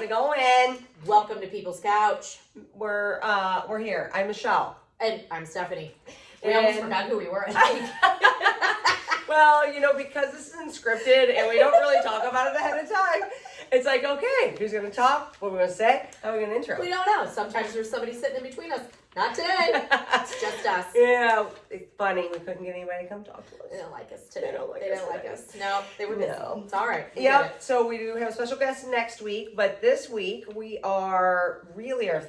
it going? Welcome to People's Couch. We're here. I'm Michelle. And I'm Stephanie. We almost forgot who we were, I think. Well, because this isn't scripted and we don't really talk about it ahead of time, it's like, okay, who's going to talk? What are we going to say? How are we going to intro? We don't know. Sometimes there's somebody sitting in between us. Not today. It's just us. Yeah, it's funny. We couldn't get anybody to come talk to us. They don't like us today. They don't like us. No, they were busy. No. It's all right. Yep, so we do have a special guest next week, but this week our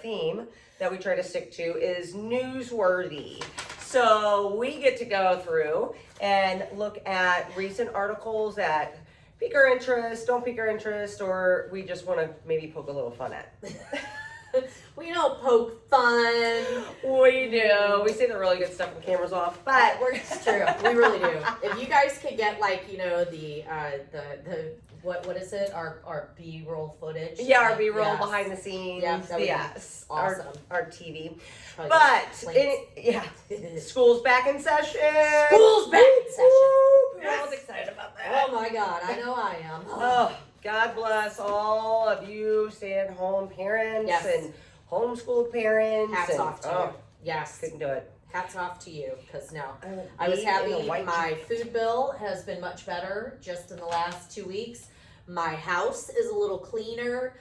theme that we try to stick to is newsworthy. So we get to go through and look at recent articles that pique our interest, don't pique our interest, or we just want to maybe poke a little fun at. We don't poke fun. We do. We say the really good stuff when the camera's off, but It's true. We really do. If you guys could get the what is it? Our B-roll footage. yeah, our B-roll Yes. behind the scenes. Yeah, that would be yes, awesome. our TV. Probably But school's back in session. School's back in session. Woo! Everyone's excited about that. Oh my God, I know I am. Oh, God bless all of you stay-at-home parents Yes. and homeschooled parents. Hats and, off to you. Yes. Couldn't do it. Hats off to you, because no. would I was be in happy a white my food bill has been much better just in the last 2 weeks. My house is a little cleaner.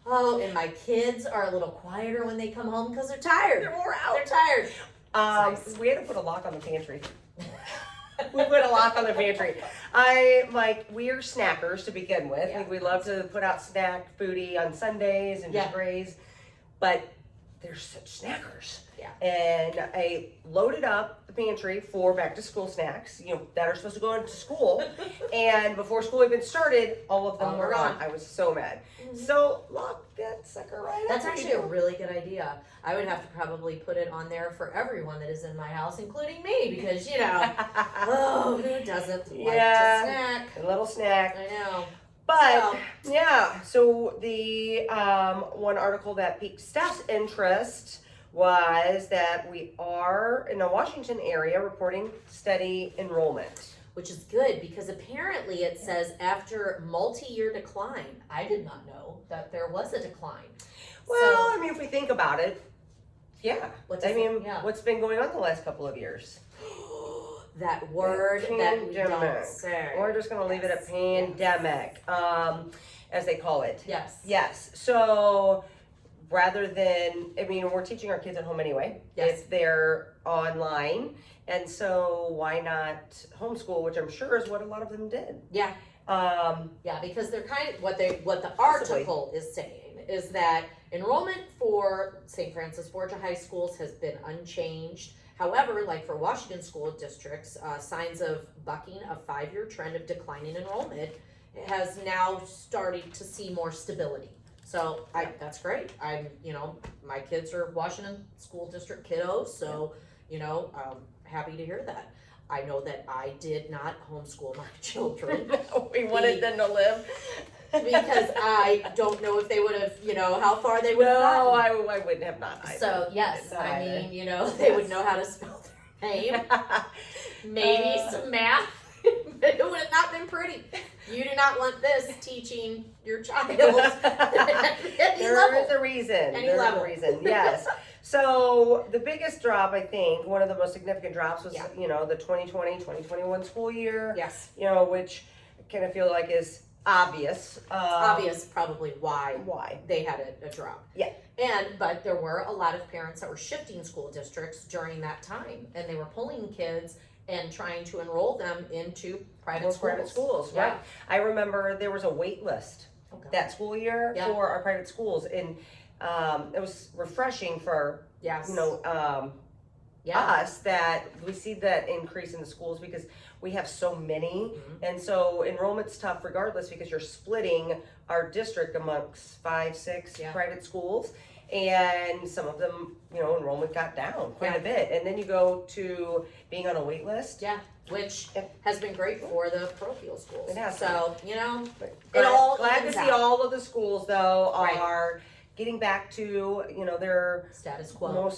Oh, and my kids are a little quieter when they come home because they're tired. They're more out. They're tired. Nice. We had to put a lock on the pantry. We put a lock on the pantry. We're snackers to begin with. Yeah. We love to put out snack foodie on Sundays and just Yeah. graze, but they're such snackers. Yeah. And I loaded up the pantry for back to school snacks, that are supposed to go into school. And before school even started, all of them All were were gone. gone. I was so mad. Mhm. So lock that sucker right That's up. actually a really good idea. I would have to probably put it on there for everyone that is in my house, including me, because, oh, who doesn't like Yeah. to snack? A little snack. I know. But so the one article that piqued Steph's interest was that we are in the Washington area reporting steady enrollment. Which is good, because apparently it says after multi-year decline. I did not know that there was a decline. Well, if we think about it, yeah. What's What's been going on the last couple of years? that word that we don't Pandemic. say. We're just going to leave it a pandemic, as they call it. Yes. Yes. So rather than, we're teaching our kids at home anyway. Yes. If they're online. And so why not homeschool, which I'm sure is what a lot of them did. Yeah. Yeah, because they're kind of what the article is saying is that enrollment for St. Francis Borgia high schools has been unchanged. However, like for Washington school districts, signs of bucking a 5-year trend of declining enrollment has now started to see more stability. So that's great. My kids are Washington school district kiddos, so happy to hear that. I know that I did not homeschool my children. We wanted them to live. Because I don't know if they would have, how far they would have gotten. No, I wouldn't have not either. So, yes, Not either. they would know how to spell their name. Maybe some math. But it would have not been pretty. You do not want this teaching your child at any There level. is a reason. Any There's level. a reason, yes. So the biggest drop, I think, one of the most significant drops was, Yeah. the 2020-2021 school year. Yes. Which I kind of feel like is obvious. Obvious probably why Why? they had a drop. Yeah. But there were a lot of parents that were shifting school districts during that time, and they were pulling kids and trying to enroll them into private schools. Right? I remember there was a wait list Okay. that school year Yeah. for our private schools, and it was refreshing for Yes. us that we see that increase in the schools because we have so many, Mhm. and so enrollment's tough regardless because you're splitting our district amongst 5, 6 Yeah. private schools, and some of them, enrollment got down quite Yeah. a bit, and then you go to being on a wait list. Yeah, which Yeah. has been great for the parochial schools. It has. So, But all glad to evens see out. all of the schools though Right. are getting back to, their status quo. more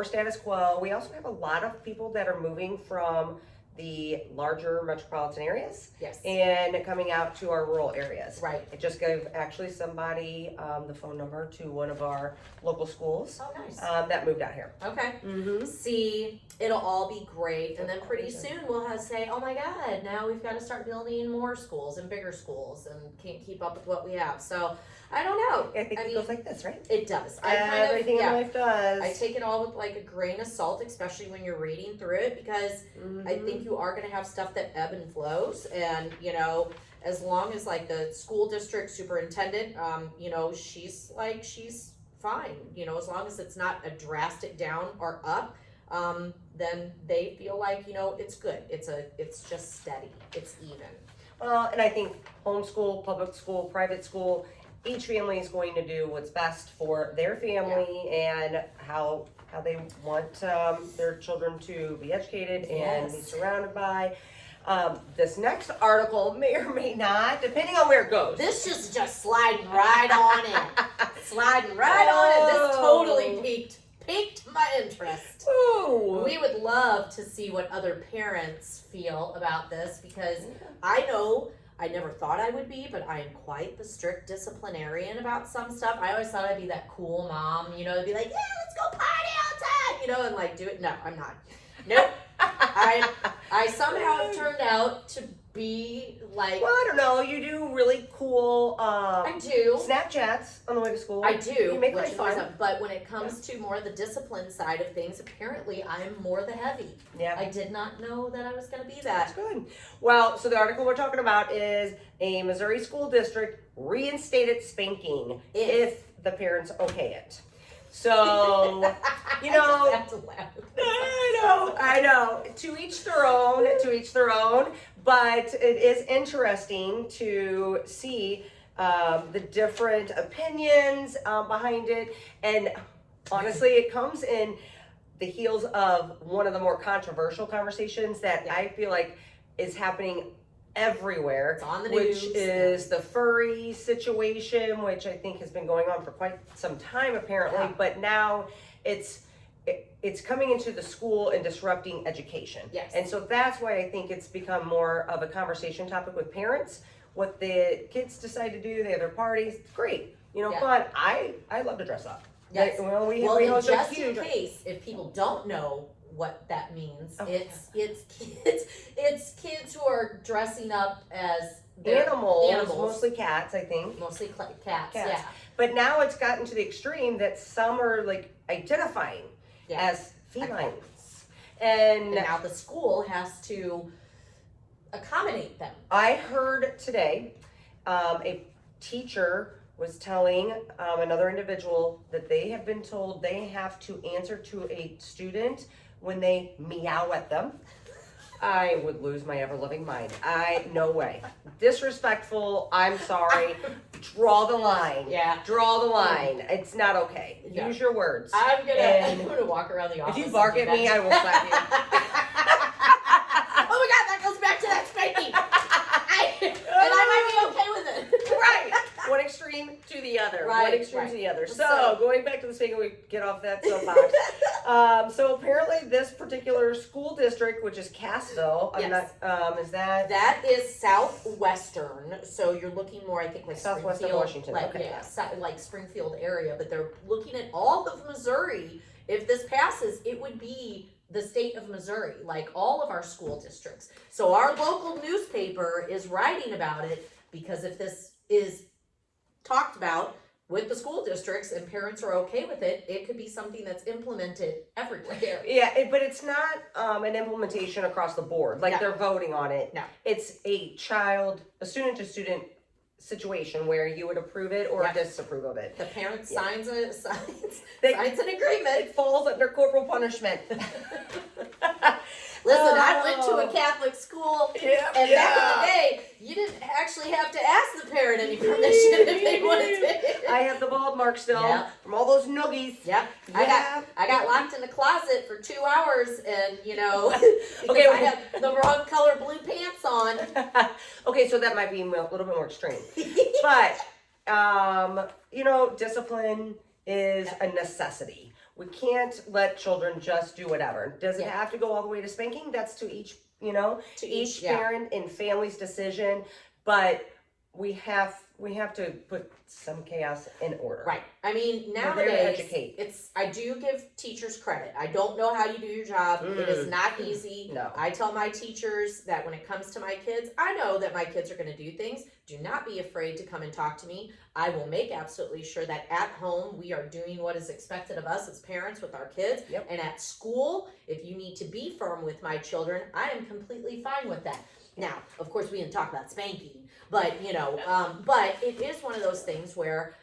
status quo. We also have a lot of people that are moving from the larger metropolitan areas Yes. and coming out to our rural areas. Right. I just gave actually somebody the phone number to one of our local schools Oh, nice. that moved out here. Okay. Mm-hmm. See, it'll all be great, and then pretty soon we'll say, oh my God, now we've got to start building more schools and bigger schools, and can't keep up with what we have. So I don't know. I think it goes like this, right? It does. Everything in life does. I take it all with like a grain of salt, especially when you're reading through it, because I think you are going to have stuff that ebb and flows, and as long as like the school district superintendent, she's fine, as long as it's not a drastic down or up, then they feel like it's good. It's just steady. It's even. Well, and I think homeschool, public school, private school, each family is going to do what's best for their family and how they want their children to be educated and be surrounded by. This next article may or may not, depending on where it goes. This is just sliding right on in. Sliding right on in. This totally piqued my interest. Ooh. We would love to see what other parents feel about this, because I know I never thought I would be, but I am quite the strict disciplinarian about some stuff. I always thought I'd be that cool mom, to be like, yeah, let's go party outside, and like do it. No, I'm not. Nope. I somehow have turned out to be like. Well, I don't know. You do really cool. I do. Snapchats on the way to school. I do. You make which life fun. awesome. But when it comes to more the discipline side of things, apparently I'm more the heavy. Yeah. I did not know that I was going to be That's that. good. Well, so the article we're talking about is a Missouri school district reinstated spanking if the parents okay it. So, That's allowed. I know. To each their own. But it is interesting to see the different opinions behind it. And honestly, it comes in the heels of one of the more controversial conversations that I feel like is happening everywhere, It's on the which news. is the furry situation, which I think has been going on for quite some time apparently, but now it's coming into the school and disrupting education. Yes. And so that's why I think it's become more of a conversation topic with parents. What the kids decide to do, they have their parties, great, fun. I love to dress up. Yes. Well, we Well, host a just huge. in case, if people don't know what that means, it's kids who are dressing up as their Animals, mostly cats, I think. mostly cats. Yeah. But now it's gotten to the extreme that some are like identifying as felines. And now the school has to accommodate them. I heard today a teacher was telling another individual that they have been told they have to answer to a student when they meow at them. I would lose my ever-loving mind. No way. Disrespectful, I'm sorry. Draw the line. Yeah. Draw the line. It's not okay. Yeah. Use your words. I'm gonna walk around the office. If you bark at me, I will slap you. Oh my God, that goes back to that spanking. And I might be okay with it. Right. One extreme to the other. Right, One extreme right. to the other. So- So going back to the spanking, we get off that soapbox. So apparently this particular school district, which is Cassville, Yes. is that? That is southwestern, so you're looking more, I think, like Southwestern Springfield, Washington, like, okay. like Springfield area. But they're looking at all of Missouri. If this passes, it would be the state of Missouri, like all of our school districts. So our local newspaper is writing about it, because if this is talked about with the school districts and parents are okay with it, it could be something that's implemented everywhere. Yeah, but it's not an implementation across the board. Like No. they're voting on it. No. It's a student-to-student situation where you would approve it or Yeah. disapprove of it. The parent signs an They- agreement. It falls under corporal punishment. Listen, I went to a Catholic school, and back in the day, you didn't actually have to ask the parent any permission if they wanted to. I have the bald mark still Yeah. from all those noogies. Yeah, I got locked in the closet for 2 hours, and because Okay, I had the wrong color blue pants on. Okay, so that might be a little bit more extreme. But, discipline is a necessity. We can't let children just do whatever. Does it Yeah. have to go all the way to spanking? That's to each, to each parent and family's decision, but we have to put some chaos in order. Right. I mean, nowadays, I do give teachers credit. I don't know how you do your job. It is not easy. No. I tell my teachers that when it comes to my kids, I know that my kids are going to do things. Do not be afraid to come and talk to me. I will make absolutely sure that at home we are doing what is expected of us as parents with our kids. Yep. And at school, if you need to be firm with my children, I am completely fine with that. Now, of course, we didn't talk about spanking, but but it is one of those things where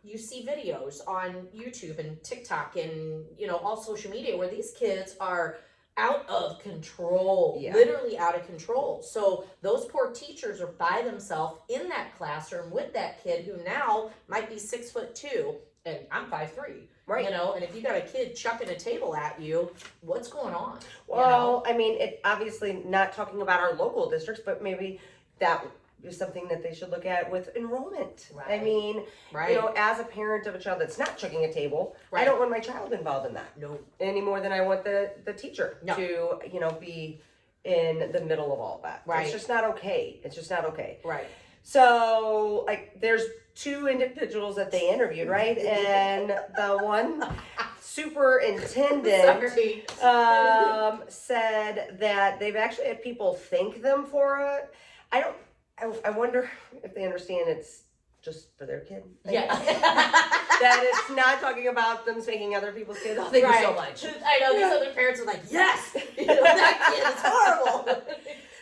you see videos on YouTube and TikTok and all social media where these kids are out of control, literally out of control. So those poor teachers are by themselves in that classroom with that kid who now might be 6'2", and I'm 5'3". Right. And if you got a kid chucking a table at you, what's going on? Well, I mean, it obviously not talking about our local districts, but maybe that is something that they should look at with enrollment. Right. I mean, as a parent of a child that's not chucking a table, I don't want my child involved in that. No. Any more than I want the teacher to, be in the middle of all that. Right. It's just not okay. It's just not okay. Right. So, there's 2 individuals that they interviewed, right? And the one superintendent said that they've actually had people thank them for it. I wonder if they understand it's just for their kid. That it's not talking about them spanking other people's kids. Oh, thank you so much. I know, these other parents are like, yes, that kid is horrible.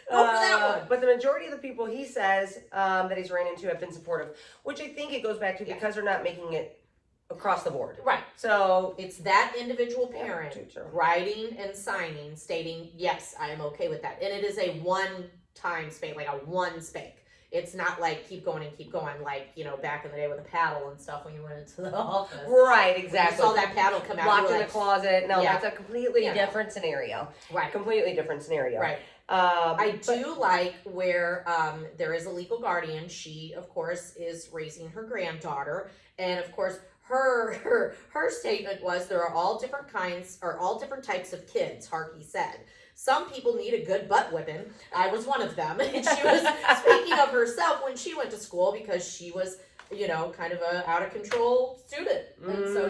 Go for that one. But the majority of the people he says that he's ran into have been supportive, which I think it goes back to because they're not making it across the board. Right. So it's that individual parent writing and signing, stating, yes, I am okay with that. And it is a one-time spank, like a one spank. It's not like keep going, like, back in the day with a paddle and stuff when you went into the office. Right, exactly. You saw that paddle come out. Locked in the closet. No, that's a completely different scenario. Right. Completely different scenario. Right. I do like where there is a legal guardian. She, of course, is raising her granddaughter. And, of course, her statement was there are all different types of kids, Harkey said. Some people need a good butt whipping. I was one of them. And she was speaking of herself when she went to school because she was, kind of a out of control student. And so,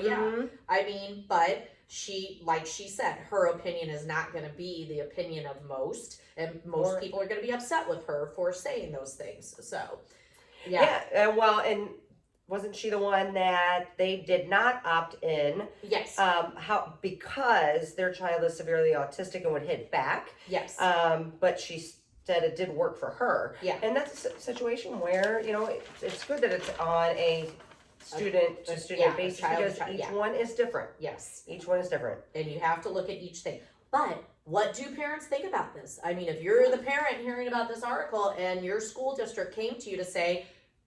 I mean, but she, like she said, her opinion is not going to be the opinion of most. And most people are going to be upset with her for saying those things. So, well, and wasn't she the one that they did not opt in? Yes. Because their child is severely autistic and would hit back. Yes. But she said it did work for her. Yeah. And that's a situation where, it's good that it's on a student to student basis because each one is different. Yes. Each one is different. And you have to look at each thing. But what do parents think about this? I mean, if you're the parent hearing about this article and your school district came to you to say,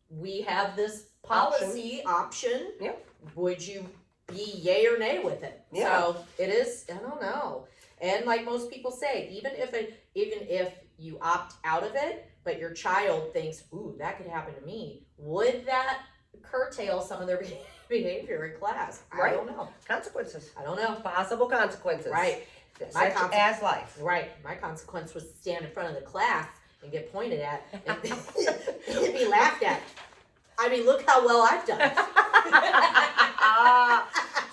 we have this policy option. Yep. Would you be yay or nay with it? Yeah. So it is, I don't know. And like most people say, even if you opt out of it, but your child thinks, ooh, that could happen to me, would that curtail some of their behavior in class? I don't know. Consequences. I don't know. Possible consequences. Right. Such as life. Right. My consequence was to stand in front of the class and get pointed at and be laughed at. I mean, look how well I've done.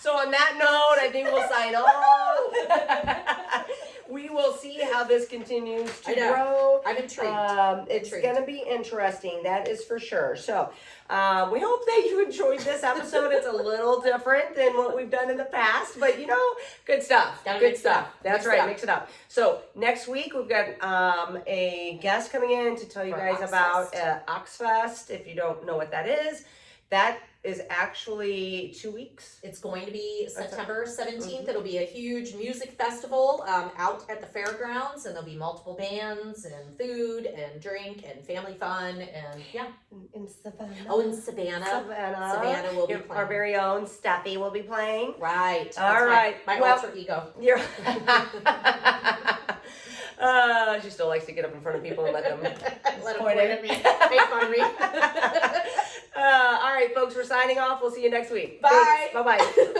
So on that note, I think we'll sign off. We will see how this continues to grow. I'm intrigued. It's going to be interesting, that is for sure. So we hope that you enjoyed this episode. It's a little different than what we've done in the past, but good stuff. Good stuff. That's right, mix it up. So next week we've got a guest coming in to tell you guys about Oxfest. If you don't know what that is actually 2 weeks. It's going to be September 17th. It'll be a huge music festival out at the fairgrounds, and there'll be multiple bands and food and drink and family fun and in Savannah. Oh, in Savannah. Savannah will be playing. Our very own Steffi will be playing. Right. All right. My alter ego. You're she still likes to get up in front of people and let them point at me. Make fun of me. All right, folks, we're signing off. We'll see you next week. Bye. Bye-bye.